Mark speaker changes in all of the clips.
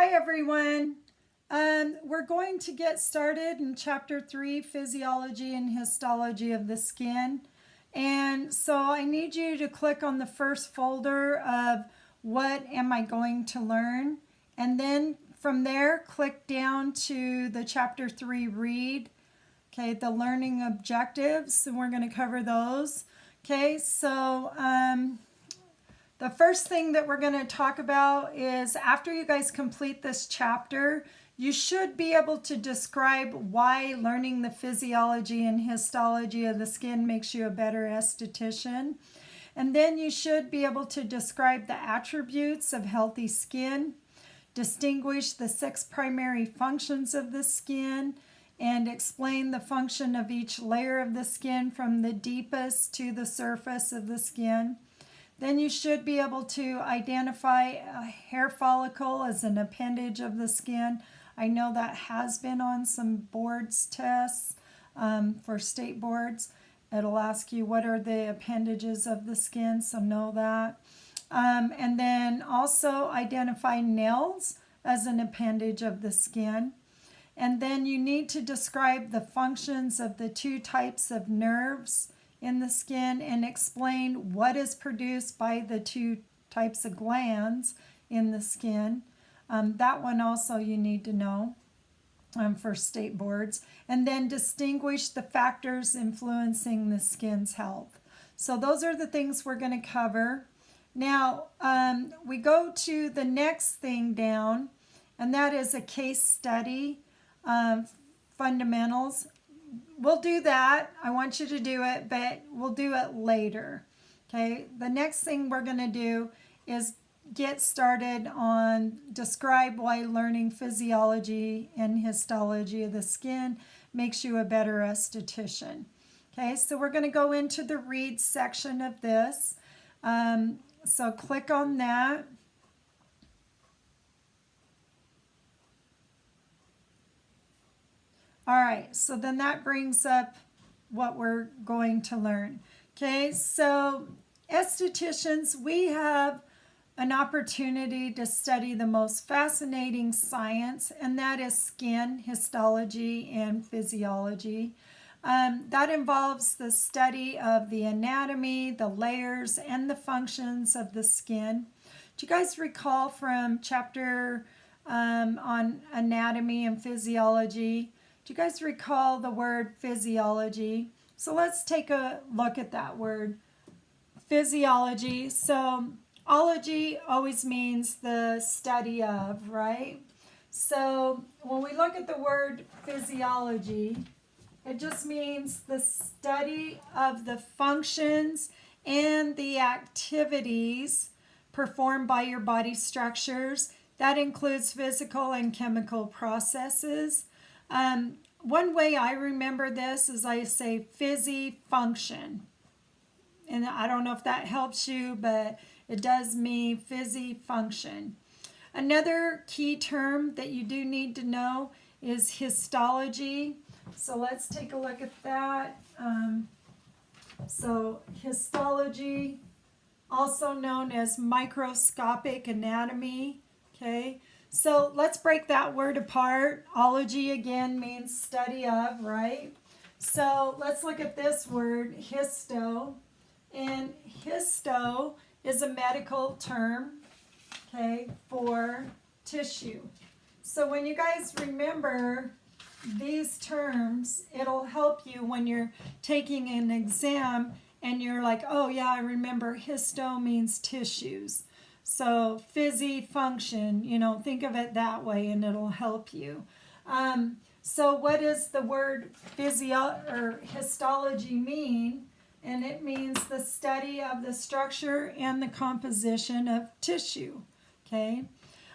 Speaker 1: Hi everyone. We're going to get started in chapter 3, Physiology and Histology of the Skin. And so I need you to click on the first folder of what am I going to learn? And then from there, click down to the chapter 3 read. Okay, the learning objectives, and we're going to cover those. Okay, so the first thing that we're going to talk about is after you guys complete this chapter, you should be able to describe why learning the physiology and histology of the skin makes you a better esthetician. And then you should be able to describe the attributes of healthy skin, distinguish the 6 primary functions of the skin, and explain the function of each layer of the skin from the deepest to the surface of the skin. Then you should be able to identify a hair follicle as an appendage of the skin. I know that has been on some boards tests for state boards. It'll ask you what are the appendages of the skin, so know that. And then also identify nails as an appendage of the skin. And then you need to describe the functions of the 2 types of nerves in the skin and explain what is produced by the 2 types of glands in the skin. That one also you need to know for state boards. And then distinguish the factors influencing the skin's health. So those are the things we're going to cover. Now we go to the next thing down, and that is a case study, fundamentals. We'll do that. I want you to do it, but we'll do it later. Okay, the next thing we're going to do is get started on describe why learning physiology and histology of the skin makes you a better esthetician. Okay, so we're going to go into the read section of this. So click on that. All right, so then that brings up what we're going to learn. Okay, so estheticians, we have an opportunity to study the most fascinating science, and that is skin, histology, and physiology. That involves the study of the anatomy, the layers, and the functions of the skin. Do you guys recall from chapter on anatomy and physiology? Do you guys recall the word physiology? So let's take a look at that word, physiology. So ology always means the study of, right? So when we look at the word physiology, it just means the study of the functions and the activities performed by your body structures. That includes physical and chemical processes. One way I remember this is I say physi function. And I don't know if that helps you, but it does mean physi function. Another key term that you do need to know is histology. So let's take a look at that. So histology, also known as microscopic anatomy, okay? So let's break that word apart. Ology again means study of, right? So let's look at this word, histo. And histo is a medical term, okay, for tissue. So when you guys remember these terms, it'll help you when you're taking an exam and you're like, oh yeah, I remember histo means tissues. So physi function, think of it that way and it'll help you. So what does the word histology mean? And it means the study of the structure and the composition of tissue. Okay.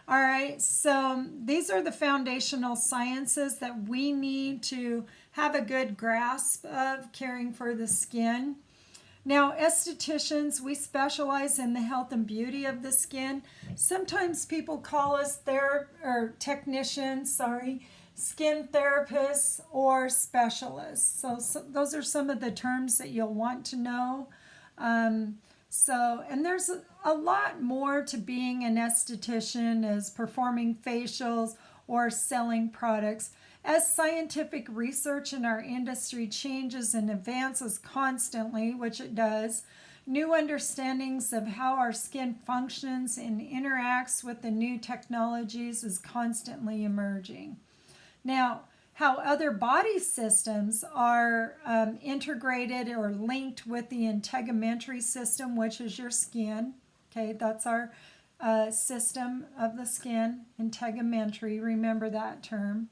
Speaker 1: All right. So these are the foundational sciences that we need to have a good grasp of caring for the skin. Now, estheticians, we specialize in the health and beauty of the skin. Sometimes people call us technicians, skin therapists or specialists. So those are some of the terms that you'll want to know. So, and there's a lot more to being an esthetician as performing facials or selling products. As scientific research in our industry changes and advances constantly, which it does, new understandings of how our skin functions and interacts with the new technologies is constantly emerging. Now, how other body systems are integrated or linked with the integumentary system, which is your skin. Okay, that's our system of the skin, integumentary. Remember that term.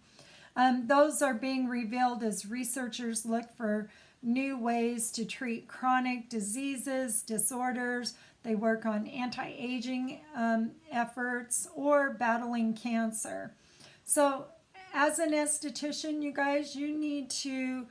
Speaker 1: Those are being revealed as researchers look for new ways to treat chronic diseases, disorders. They work on anti-aging efforts or battling cancer. So as an esthetician, you guys, you need to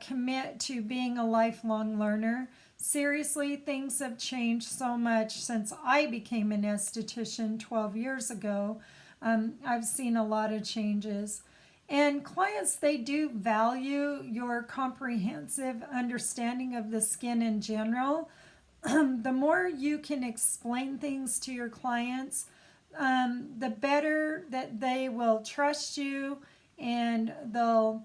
Speaker 1: commit to being a lifelong learner. Seriously, things have changed so much since I became an esthetician 12 years ago. I've seen a lot of changes. And clients, they do value your comprehensive understanding of the skin in general. The more you can explain things to your clients, the better that they will trust you, and they'll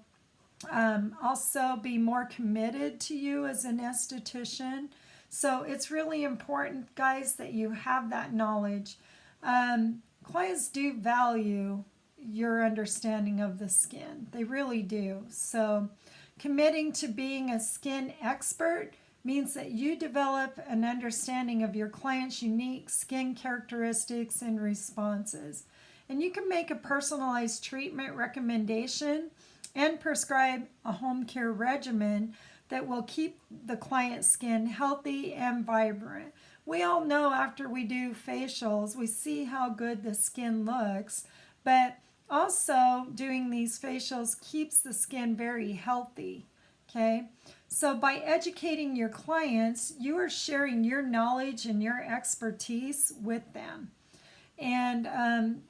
Speaker 1: also be more committed to you as an esthetician. So it's really important, guys, that you have that knowledge. Clients do value your understanding of the skin. They really do. So committing to being a skin expert means that you develop an understanding of your client's unique skin characteristics and responses. And you can make a personalized treatment recommendation and prescribe a home care regimen that will keep the client's skin healthy and vibrant. We all know after we do facials, we see how good the skin looks, but also doing these facials keeps the skin very healthy. Okay, so by educating your clients, you are sharing your knowledge and your expertise with them. And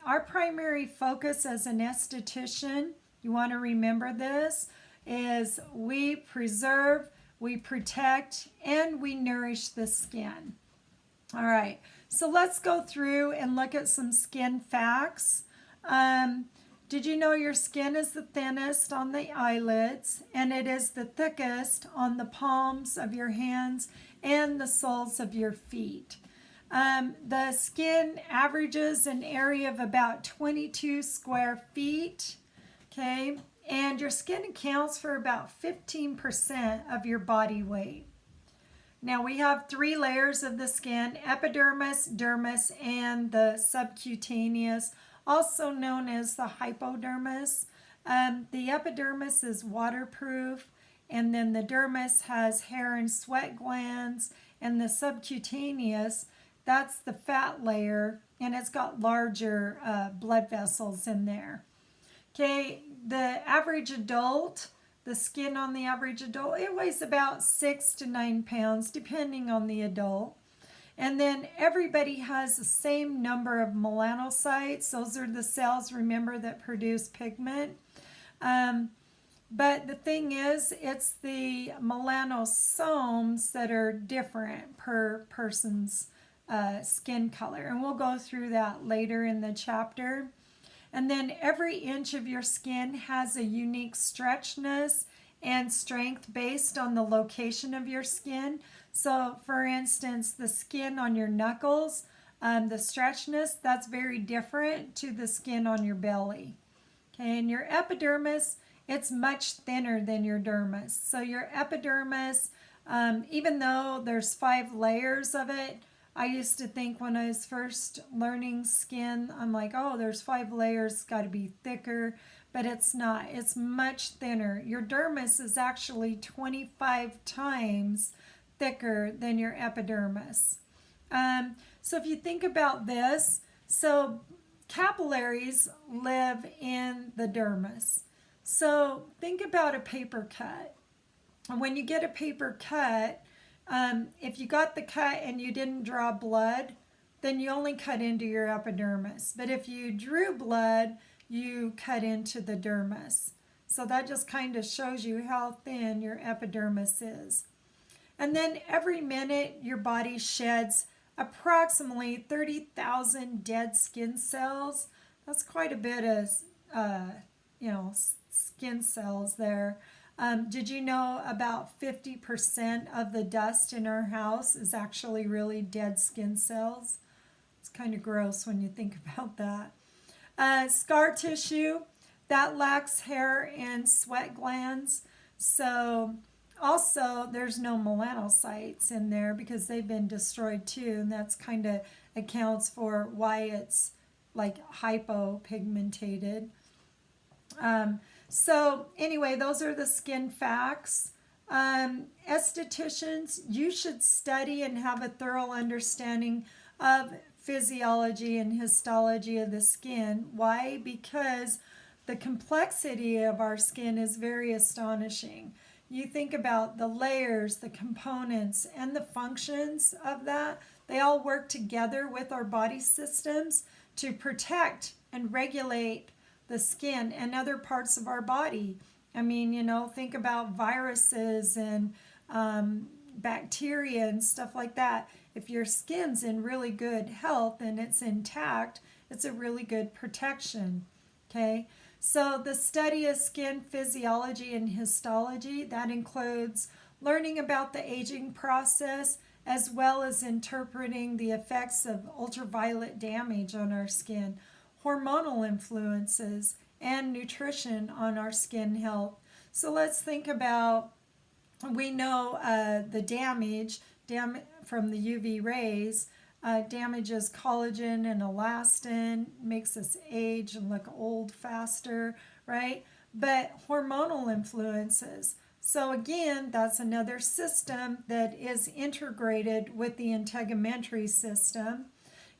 Speaker 1: our primary focus as an esthetician, you want to remember this, is we preserve, we protect, and we nourish the skin. All right, so let's go through and look at some skin facts. Did you know your skin is the thinnest on the eyelids, and it is the thickest on the palms of your hands and the soles of your feet? The skin averages an area of about 22 square feet, okay? And your skin accounts for about 15% of your body weight. Now we have 3 layers of the skin: epidermis, dermis, and the subcutaneous, also known as the hypodermis. The epidermis is waterproof, and then the dermis has hair and sweat glands, and the subcutaneous, that's the fat layer, and it's got larger blood vessels in there. Okay, the average adult, the skin on the average adult, it weighs about 6 to 9 pounds, depending on the adult. And then everybody has the same number of melanocytes. Those are the cells, remember, that produce pigment. But the thing is, it's the melanosomes that are different per person's skin color. And we'll go through that later in the chapter. And then every inch of your skin has a unique stretchness and strength based on the location of your skin. So for instance, the skin on your knuckles, the stretchness, that's very different to the skin on your belly. Okay, and your epidermis, it's much thinner than your dermis. So your epidermis, even though there's 5 layers of it, I used to think when I was first learning skin, I'm like, oh, there's 5 layers, it's got to be thicker, but it's not. It's much thinner. Your dermis is actually 25 times thicker than your epidermis. So if you think about this, so capillaries live in the dermis. So think about a paper cut. When you get a paper cut, if you got the cut and you didn't draw blood, then you only cut into your epidermis. But if you drew blood, you cut into the dermis. So that just kind of shows you how thin your epidermis is. And then every minute, your body sheds approximately 30,000 dead skin cells. That's quite a bit of, skin cells there. Did you know about 50% of the dust in our house is actually really dead skin cells? It's kind of gross when you think about that. Scar tissue, that lacks hair and sweat glands. So also there's no melanocytes in there because they've been destroyed too, and that's kind of accounts for why it's like hypopigmented. So anyway, those are the skin facts. Estheticians, you should study and have a thorough understanding of physiology and histology of the skin. Why? Because the complexity of our skin is very astonishing. You think about the layers, the components, and the functions of that. They all work together with our body systems to protect and regulate the skin and other parts of our body. I mean, think about viruses and bacteria and stuff like that. If your skin's in really good health and it's intact, it's a really good protection. Okay, so the study of skin physiology and histology, that includes learning about the aging process as well as interpreting the effects of ultraviolet damage on our skin, hormonal influences, and nutrition on our skin health. So let's think about, we know the damage from the UV rays damages collagen and elastin, makes us age and look old faster, right? But hormonal influences. So again, that's another system that is integrated with the integumentary system.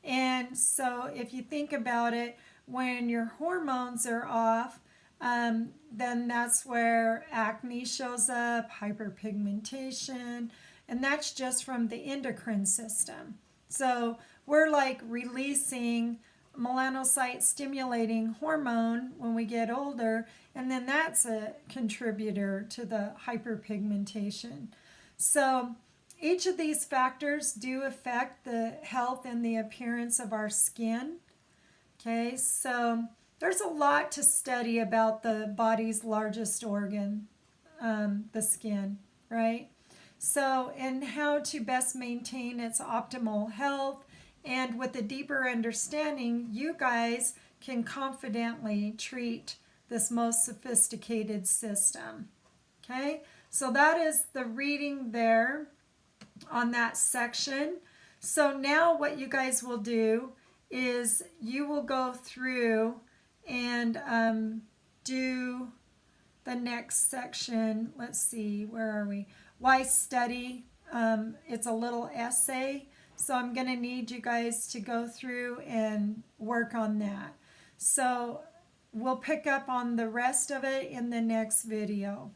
Speaker 1: And so if you think about it, when your hormones are off, then that's where acne shows up, hyperpigmentation, and that's just from the endocrine system. So we're like releasing melanocyte stimulating hormone when we get older, and then that's a contributor to the hyperpigmentation. So each of these factors do affect the health and the appearance of our skin. Okay, so there's a lot to study about the body's largest organ, the skin, right? So, and how to best maintain its optimal health. And with a deeper understanding, you guys can confidently treat this most sophisticated system. Okay, so that is the reading there on that section. So now what you guys will do is you will go through and do the next section. Let's see, where are we? Why study? It's a little essay. So I'm going to need you guys to go through and work on that. So we'll pick up on the rest of it in the next video.